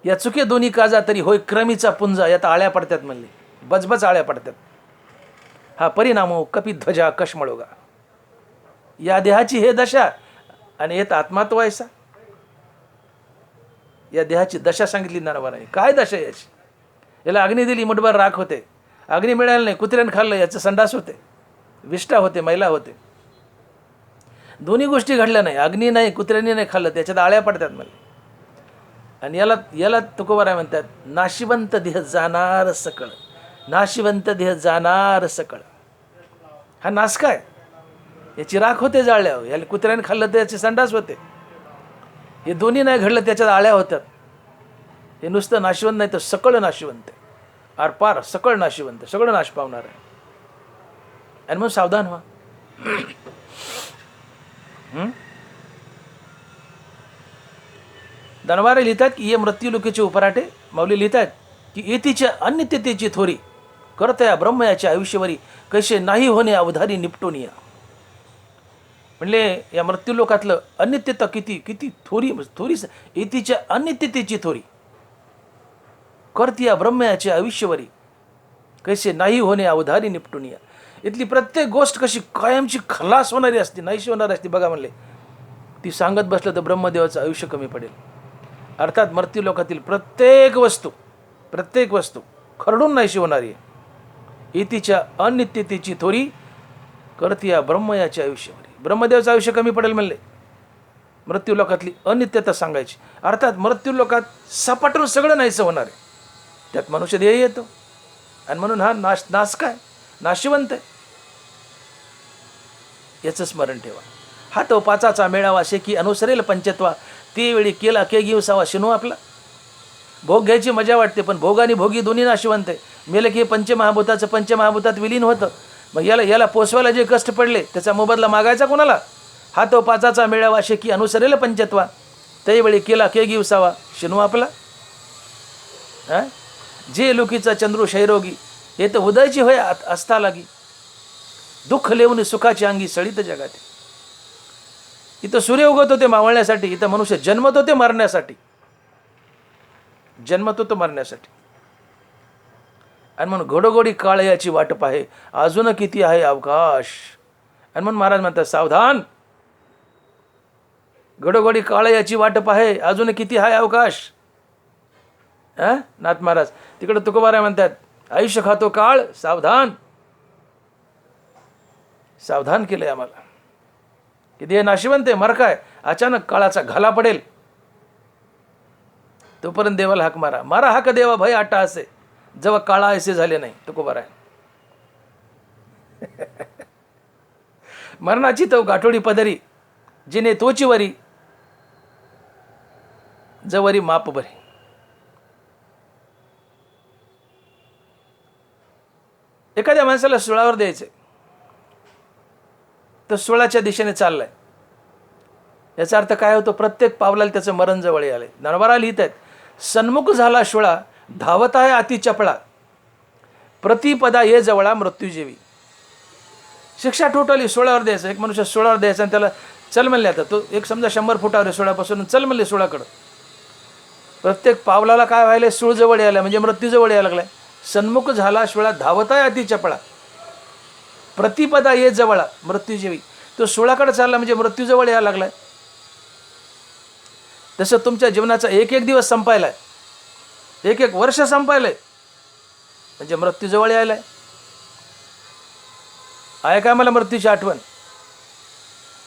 Speaker 1: या चुके दोन्ही काजा तरी होय क्रमीचा पुंजा, यात आळ्या पडतात म्हणले, बजबज आळ्या पडतात. हा परिणामो कपिध्वजा कश्मळोगा. या देहाची हे दशा आणि येत आत्मात्व ऐसा. या देहाची दशा सांगितली नारवाराने. काय दशा याची. याला अग्नी दिली मुठभर राख होते, अग्नी मिळाला नाही, कुत्र्याने खाल्लं याचं संडास होते, विष्ठा होते, मैला होते. दोन्ही गोष्टी घडल्या नाही, अग्नी नाही, कुत्र्यांनी नाही खाल्लं, त्याच्यात आळ्या पडतात मला. आणि याला तुकोबाराय म्हणतात, नाशिवंत देह जाणार सकळ. नाशिवंत देह जाणार सकळ. हा नाश काय, याची राख होते जाळल्यावर. याला कुत्र्याने खाल्लं तर याचे संडास होते. हे दोन्ही नाही घडलं त्याच्यात आळ्या होत्यात. हे नुसतं नाशिवंत नाही तर सकळ नाशिवंत आहे, आरपार सकळ नाशिवंत, सगळं नाश पावणार आहे. आणि मग सावधान व्हा. दनवारे लिहितात की ये मृत्यूलोकीचे उपराटे. माऊली लिहितात की येतीच्या अनित्यतेची थोरी, करतया ब्रह्मयाच्या आयुष्यवरी, कैसे नाही होणे अवधारी निपटून या. म्हणले या मृत्यूलोकातलं अनित्यता किती किती थोरी येतीच्या अनित्यतेची थोरी, करतया ब्रह्मयाच्या आयुष्यवरी, कैसे नाही होणे अवधारी निपटून या. इथली प्रत्येक गोष्ट कशी कायमची खलास होणारी असते, नाहीशी होणारी असते बघा म्हणले. ती सांगत बसलं तर ब्रह्मदेवाचं आयुष्य कमी पडेल. अर्थात मृत्यूलोकातील प्रत्येक वस्तू खरडून नाहीशी होणारी आहे. इतीच्या अनित्यतेची थोरी, करतिया ब्रह्मयाच्या आयुष्यावरी. ब्रह्मदेवाचं आयुष्य कमी पडेल म्हणले. मृत्यूलोकातली अनित्यता सांगायची. अर्थात मृत्यूलोकात सपाटून सगळं नाहीसं होणार आहे, त्यात मनुष्य देह येतो. आणि म्हणून हा नाश काय, नाशिवंत आहे. याचं स्मरण ठेवा. हा तो पाचाचा मेळावा शेकी अनुसरेल पंचत्वा, ते वेळी केला के गिवसावा शिनू आपला. भोग घ्यायची मजा वाटते, पण भोगानी भोगी दोन्ही नाशिवंत आहे. मेलं की पंचमहाभूताचं पंचमहाभूतात विलीन होतं. मग याला पोसवायला जे कष्ट पडले त्याचा मोबदला मागायचा कोणाला. हा तो पाचाचा मेळावा शेकी अनुसरेल पंचत्वा, त्यावेळी केला के गिवसावा शिनू आपला. जे लोकीचा चंद्रू क्षयरोगी, हे तर उदयची होय असता लागी. दुःख लेवून सुखाची अंगी सळीत जगात. इथं सूर्य उगवत होते मावळण्यासाठी, इथं मनुष्य जन्मत होते मरण्यासाठी. आणि म्हणून घोडोघोडी काळ याची वाट पाहे, अजून किती आहे अवकाश. आणि म्हणून महाराज म्हणतात सावधान, घोडोघोडी काळ याची वाट पाहे, अजून किती आहे अवकाश. नाथ महाराज तिकडे तुकोबाराय म्हणतात आयुष्य खातो काळ, सावधान केलंय आम्हाला की देह नाशिवंत आहे, मरकाय, अचानक काळाचा घाला पडेल. तोपर्यंत देवाला हाक मारा हाक देवा भय आटा असे, जेव्हा काळा ऐसे झाले नाही. तुकोबाराय मरणाची तो गाठोडी पदरी, जिने तोची वरी, जवरी माप बरी. एखाद्या माणसाला सुळावर द्यायचे, तर सुळाच्या दिशेने चाललाय, याचा अर्थ काय होतो, प्रत्येक पावलाला त्याचं मरण जवळ आले. नरवारा लिहित आहेत, सन्मुख झाला शुळा धावत आहे अति चपळा, प्रतिपदा ये जवळा मृत्यूजेवी. शिक्षा टोटली 16वर द्यायचं. एक मनुष्य 16वर द्यायचा आणि त्याला चल म्हणले. आता तो एक समजा 100 फुटावर आहे 16पासून, चल म्हणले 16कडं. प्रत्येक पावलाला काय व्हायला, सूळ जवळ यायला म्हणजे मृत्यू जवळ यायला लागलाय. सन्मुख झाला शिळा, धावत आहे अति चपळा, प्रतिपदा ये जवळा मृत्यूजेवी. तो 16कडे चालला म्हणजे मृत्यू जवळ यायला लागलाय. तसं तुमच्या जीवनाचा एक एक दिवस संपायलाय, एक एक वर्ष संपायलंय म्हणजे मृत्यू जवळ यायलाय. आहे काय मला मृत्यूची आठवण?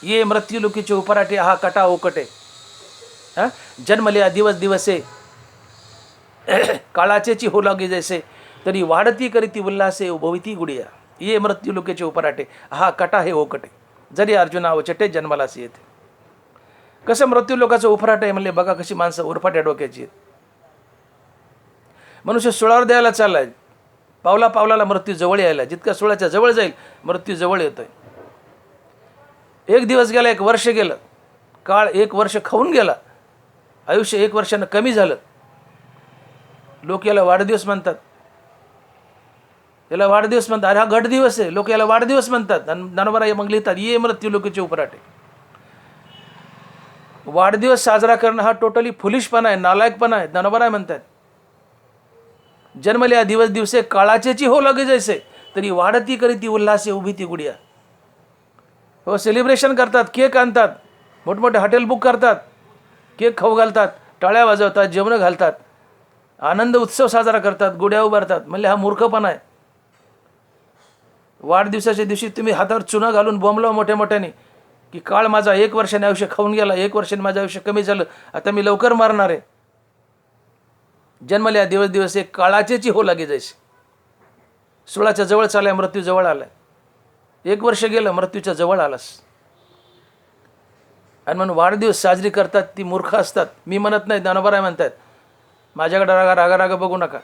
Speaker 1: ये मृत्यू लुकीचे उपराटे, हा कटा ओकटे. हां, जन्मल्या दिवस दिवसे काळाचेची हो लागे जैसे, तरी वाढती करीती उल्हासे उभविती गुडिया. ये मृत्यू लुकीचे उपराटे, हा कटा हे ओकटे, जरी अर्जुना अवचटे जन्मालाच येते. कसं मृत्यू लोकाचं उफराट आहे म्हणले बघा, कशी माणसं उरफाट्या डोक्याची आहेत. मनुष्य 16वर द्यायला चाललाय, पावला पावलाला मृत्यू जवळ यायला. जितका 16च्या जवळ जाईल मृत्यू जवळ येतोय. एक दिवस गेला, एक वर्ष गेलं, काळ 1 वर्ष खाऊन गेला, आयुष्य 1 वर्षानं कमी झालं. लोक याला वाढदिवस म्हणतात, याला वाढदिवस म्हणतात. अरे हा घट दिवस आहे, लोक याला वाढदिवस म्हणतात. आणि ज्ञानोबा मग लिहितात, ये मृत्यू लोकीचे उपराटे. वाढदिवस साजरा करणं हा टोटली फुलिशपणा आहे, नालायकपणा आहे. ज्ञानोबा म्हणतात, जन्मल्या दिवस दिवसे काळाचेची हो लगे जैसे, तरी वाढती करीती उल्हासे उभी ती गुडिया. हो, सेलिब्रेशन करतात, केक आणतात, मोठमोठे हॉटेल बुक करतात, केक खाऊ घालतात, टाळ्या वाजवतात, जेवणं घालतात, आनंद उत्सव साजरा करतात, गुड्या उभारतात. म्हणले हा मूर्खपणा आहे. वाढदिवसाच्या दिवशी तुम्ही हातावर चुना घालून बोंबला मोठ्या मोठ्याने की काळ माझा 1 वर्षाने आयुष्य खाऊन गेला, 1 वर्षाने माझं आयुष्य कमी झालं, आता मी लवकर मारणार आहे. जन्मल्या दिवस दिवस एक काळाचेची हो लागे जैसे. 16च्या जवळ चालाय, मृत्यू जवळ आलाय. 1 वर्ष गेलं, मृत्यूच्या जवळ आलास. आणि म्हणून वाढदिवस साजरी करतात ती मूर्ख असतात. मी म्हणत नाही, ज्ञानोबा म्हणतात, माझ्याकडे रागा बघू नका.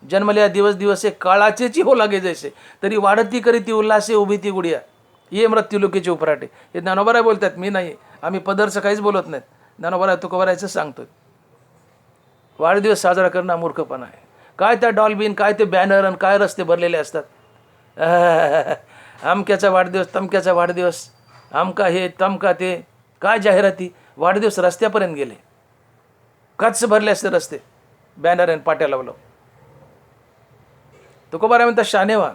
Speaker 1: जन्मल्या दिवस दिवस एक काळाचेची हो लागे जैसे, तरी वाढती करी ती उल्हासे उभी ती गुडिया. ये मृत्यू लोकीचे उपराटे. हे ज्ञानोबा बोलतात, मी नाही. आम्ही पदरचं काहीच बोलत नाहीत. ज्ञानोबा तुकोबारायचं सांगतो. वाढदिवस साजरा करणं मूर्खपणा आहे. काय त्या डॉल्बिन, काय ते बॅनर आणि काय रस्ते भरलेले असतात. अमक्याचा वाढदिवस, तमक्याचा वाढदिवस, आमका हे तमका ते, काय जाहिराती. वाढदिवस रस्त्यापर्यंत गेले, कच्च भरले असते रस्ते बॅनर आणि पाट्या लावलं. तुकोबारा म्हणतात, शाने व्हा.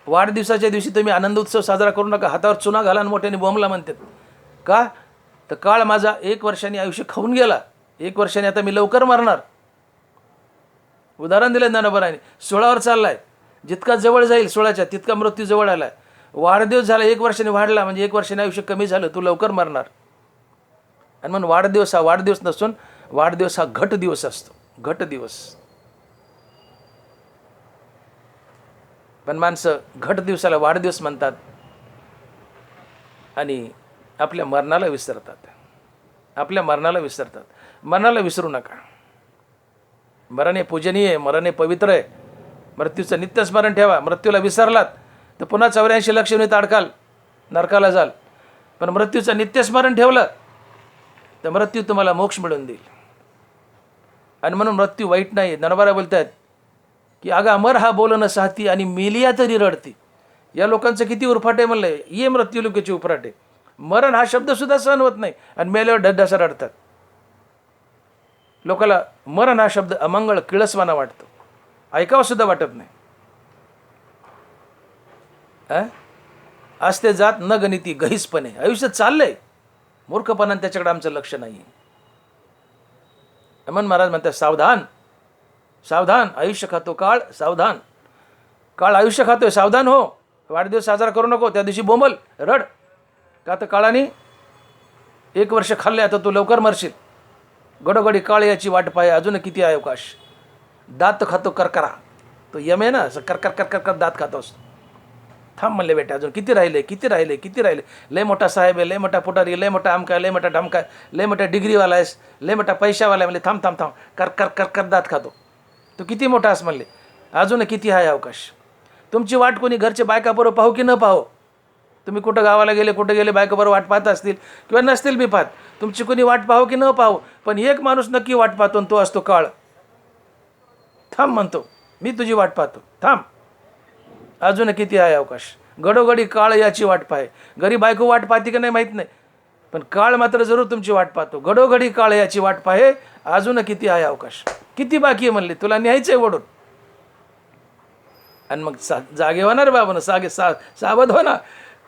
Speaker 1: वाढदिवसाच्या दिवशी तुम्ही आनंद उत्सव साजरा करू नका. हातावर चुना घाला आणि मोठ्याने बोंबला म्हणतात. का तर काळ माझा 1 वर्षाने आयुष्य खाऊन गेला, 1 वर्षाने आता मी लवकर मरणार. उदाहरण दिलं ज्ञानोबाराने. 16वर चाललाय, जितका जवळ जाईल 16च्या तितका मृत्यू जवळ आलाय. वाढदिवस झाला, 1 वर्षाने वाढला म्हणजे 1 वर्षाने आयुष्य कमी झालं, तू लवकर मरणार. आणि म्हणून वाढदिवस हा वाढदिवस नसून वाढदिवस हा घट दिवस असतो, घट दिवस. पण माणसं घट दिवसाला वाढदिवस म्हणतात आणि आपल्या मरणाला विसरतात. आपल्या मरणाला विसरतात. मरणाला विसरू नका. मरण हे पूजनीय आहे, मरण हे पवित्र आहे. मृत्यूचं नित्य स्मरण ठेवा. मृत्यूला विसरलात तर पुन्हा 84 लक्ष युनिट अडकाल, नरकाला जाल. पण मृत्यूचं नित्य स्मरण ठेवलं तर मृत्यू तुम्हाला मोक्ष मिळवून देईल. आणि म्हणून मृत्यू वाईट नाही. ज्ञानोबा बोलतात की अगा अमर हा बोलणं साहती आणि मेलिया तरी रडती. या लोकांचं किती उरफाटे म्हणलंय, ये मृत्यू लोकांचे उफराटे. मरण हा शब्द सुद्धा सहन होत नाही आणि मेल्यावर ढड्डासा रडतात. लोकाला मरण हा शब्द अमंगळ, किळसवाना वाटतो, ऐकावं सुद्धा वाटत नाही. असते जात न गणिती गहिसपणे. आयुष्य चाललंय, मूर्खपणाने त्याच्याकडे आमचं लक्ष नाही. अमन महाराज म्हणतात, सावधान सावधान, आयुष्य खातो काळ, सावधान. काळ आयुष्य खातोय, सावधान हो. वाढदिवस साजरा करू नको, त्या दिवशी बोंबल, रड. का तर काळाने 1 वर्ष खाल्ले, आता तू लवकर मरशील. गडोगडी काळ याची वाट पाहे, अजून किती आहे अवकाश. दात खातो करकरा, तो यम आहे ना, असं करकर करकर कर दात खातोस. थांब म्हणले बेटा, अजून किती राहिले, किती राहिले, किती राहिले. लय मोठा साहेब आहे, लय मोठा पुटारी, लय मोठा आमका, लय मोठा ढमका, लय मोठा डिग्रीवाला आहेस, लय मोठा पैशावाला आहे. म्हणले थांब थांब थांब, कर कर कर कर दात खातो. तू किती मोठा आहेस म्हणले, अजून किती आहे अवकाश. तुमची वाट कोणी घरचे बायकाबरोबर पाहू की न पाहू. तुम्ही कुठं गावाला गेले, कुठं गेले, बायकाबरोबर वाट पाहत असतील किंवा नसतील बी पाहत. तुमची कोणी वाट पाहू की न पाहू, पण एक माणूस नक्की वाट पाहतो, तो असतो काळ. थांब म्हणतो, मी तुझी वाट पाहतो, थांब. अजून किती आहे अवकाश. घडोघडी काळ याची वाट पाहे. घरी बायको वाट पाहते का नाही माहीत नाही, पण काळ मात्र जरूर तुमची वाट पाहतो. घडोघडी काळ याची वाट पाहे, अजून किती आहे अवकाश. किती बाकी आहे म्हणले, तुला न्यायचं आहे ओढून. आणि मग जागे होणार बाबा, सावध हो ना.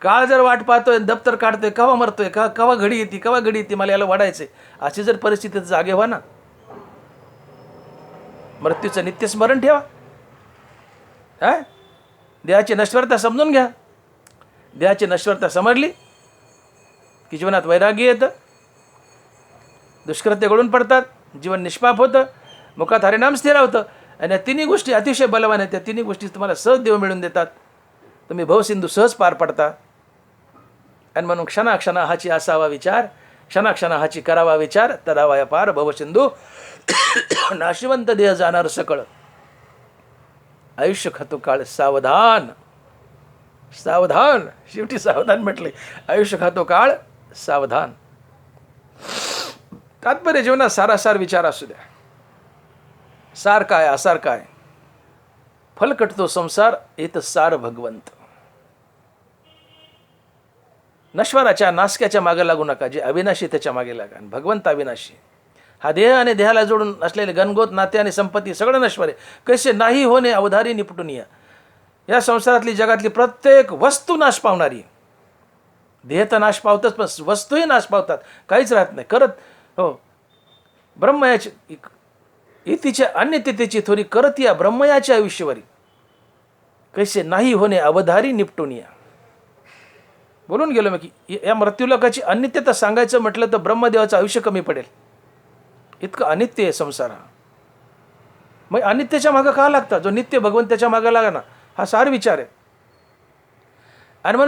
Speaker 1: काळ जर वाट पाहतोय, दप्तर काढतोय, केव्हा मरतोय, केव्हा घडी येते, केव्हा घडी येते, मला याला वाढायचंय, अशी जर परिस्थितीत जागे व्हा ना. मृत्यूचं नित्यस्मरण ठेवा. देहाची नश्वरता समजून घ्या. देहाची नश्वरता समजली की जीवनात वैराग्य येतं, दुष्कृत्य गळून पडतात, जीवन निष्पाप होतं, मुखात हरिनाम स्थिर होतं. आणि या तिन्ही गोष्टी अतिशय बलवान आहेत. त्या तिन्ही गोष्टी तुम्हाला सहज देव मिळून देतात. तुम्ही भवसिंधू सहज पार पडता. आणि म्हणून क्षणाक्षणा हाची असावा विचार, क्षणाक्षणा हाची करावा विचार, तरावा पार भवसिंधू. नाशिवंत देह जाणार सकळ, आयुष्य खातो काळ सावधान. सावधान, शेवटी सावधान म्हटले. आयुष्य खातो काळ सावधान. तात्पर्य जीवनात सारासार विचार असू द्या. सार काय, असार काय, फल कटतो संसार, येत सार भगवंत. नश्वराच्या नासक्याच्या मागे लागू नका, जे अविनाशी त्याच्या मागे लागा. भगवंत अविनाशी. हा देह आणि देहाला जोडून असलेले गणगोत नाते आणि संपत्ती सगळं नश्वर आहे. कैसे नाही होणे अवधारी निपटूनिया. या संसारातली जगातली प्रत्येक वस्तू नाश पावणारी. देह तर नाश पावतच, पण वस्तूही नाश पावतात, काहीच राहत नाही करत. हो, ब्रह्मयाची इतिच्या अन्यतेची थोडी करत या ब्रह्मयाच्या आयुष्यवरी. कैसे नाही होणे अवधारी निपटूनिया. बोलून गेलो मी की या मृत्यूलोकाची अनित्यता सांगायचं म्हटलं तर ब्रह्मदेवाचं आयुष्य कमी पडेल. इतकं अनित्य आहे संसार हा. मग अनित्याच्या मागं का लागता, जो नित्य भगवंताच्या मागं लागा ना, हा सार विचार आहे.